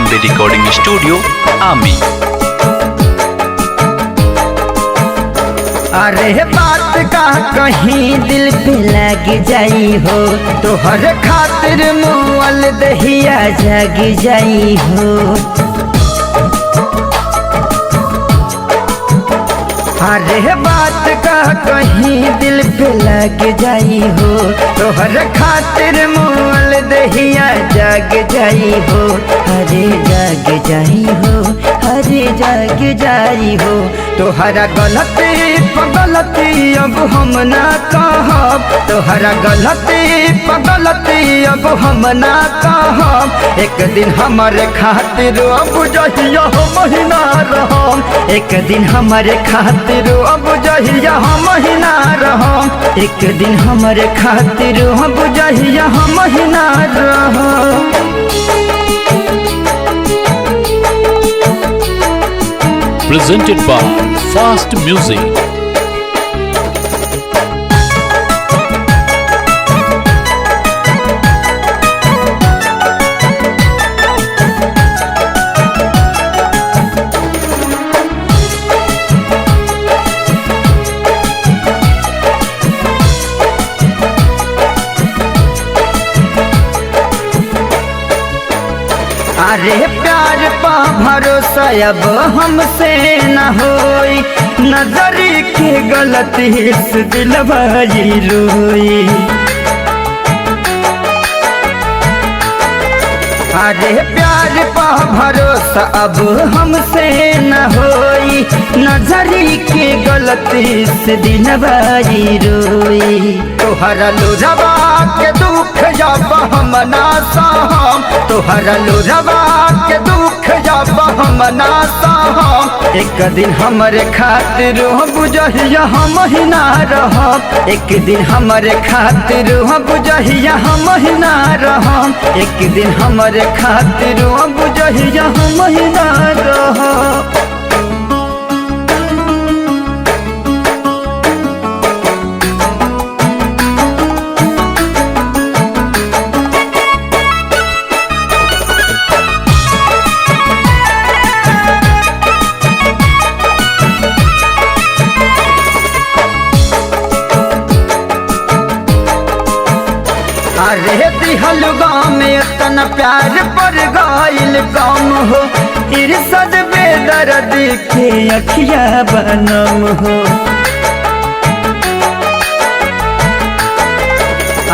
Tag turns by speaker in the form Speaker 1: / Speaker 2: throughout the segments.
Speaker 1: Bombay recording studio आमी।
Speaker 2: अरे बात का कहीं दिल पे लग जाई हो, तो हर खातिर मुअल दहिया जग जाई हो। अरे बात का कहीं दिल पे लग जाई हो, तो हर खातिर मुअल दहिया जग जाई हो। अरे जग जाई हो, अरे जग जाई हो। तोहरा गलती पगलती अब हम ना कहब, तोहरा गलती पगलती अब हम ना कहब। एक दिन हमारे खातिर अब जहिया हम ही ना रहम, एक दिन हमारे खातिर अब जहिया हम ही ना रहम, एक दिन हमारे खातिर अब जहिया हम ही ना रहम।
Speaker 3: Presented by Fast Music।
Speaker 2: अरे प्यार पा भरोसा अब हमसे न होई, नजरी की गलती से दिल भाई रोई। अरे प्यार पा भरोसा अब हमसे न होई, नजरी की गलती से दिल भाई रोई। तोहरा लोरवा के दुख जब हम ना सहम, तोहरा लोरवा के दुख जब हम ना सहम। एक दिन हमारे खातिर बुझहिया हम ही ना रहब, एक दिन हमारे खातिर बुझहिया हम ही ना रहम, एक दिन हमारे खातिर बुझहिया हम ही ना रहब। अरे दिहल गाँव में इतना प्यार पर गाइल कम हो, इरसद बेदर्द के अखिया बनम हो।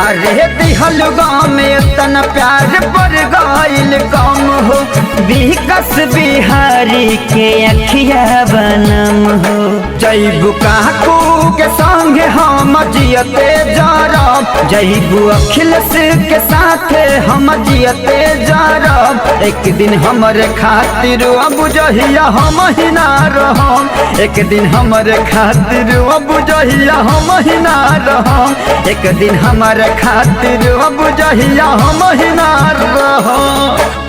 Speaker 2: अरे दिहल गाँव में इतना प्यार पर गाइल कम हो, विकास बिहारी के अखिया बनम हो। जैबू काकू के संग हम जियते जारब, जैबू अखिलेश के साथ हम जियते जारब। एक दिन हमारे खातिर अब जहिया हम ही ना रहम, एक दिन हमारे खातिर अब जहिया हम ही ना रहम, एक दिन हमारे खातिर अब जहिया हम ही ना रहम।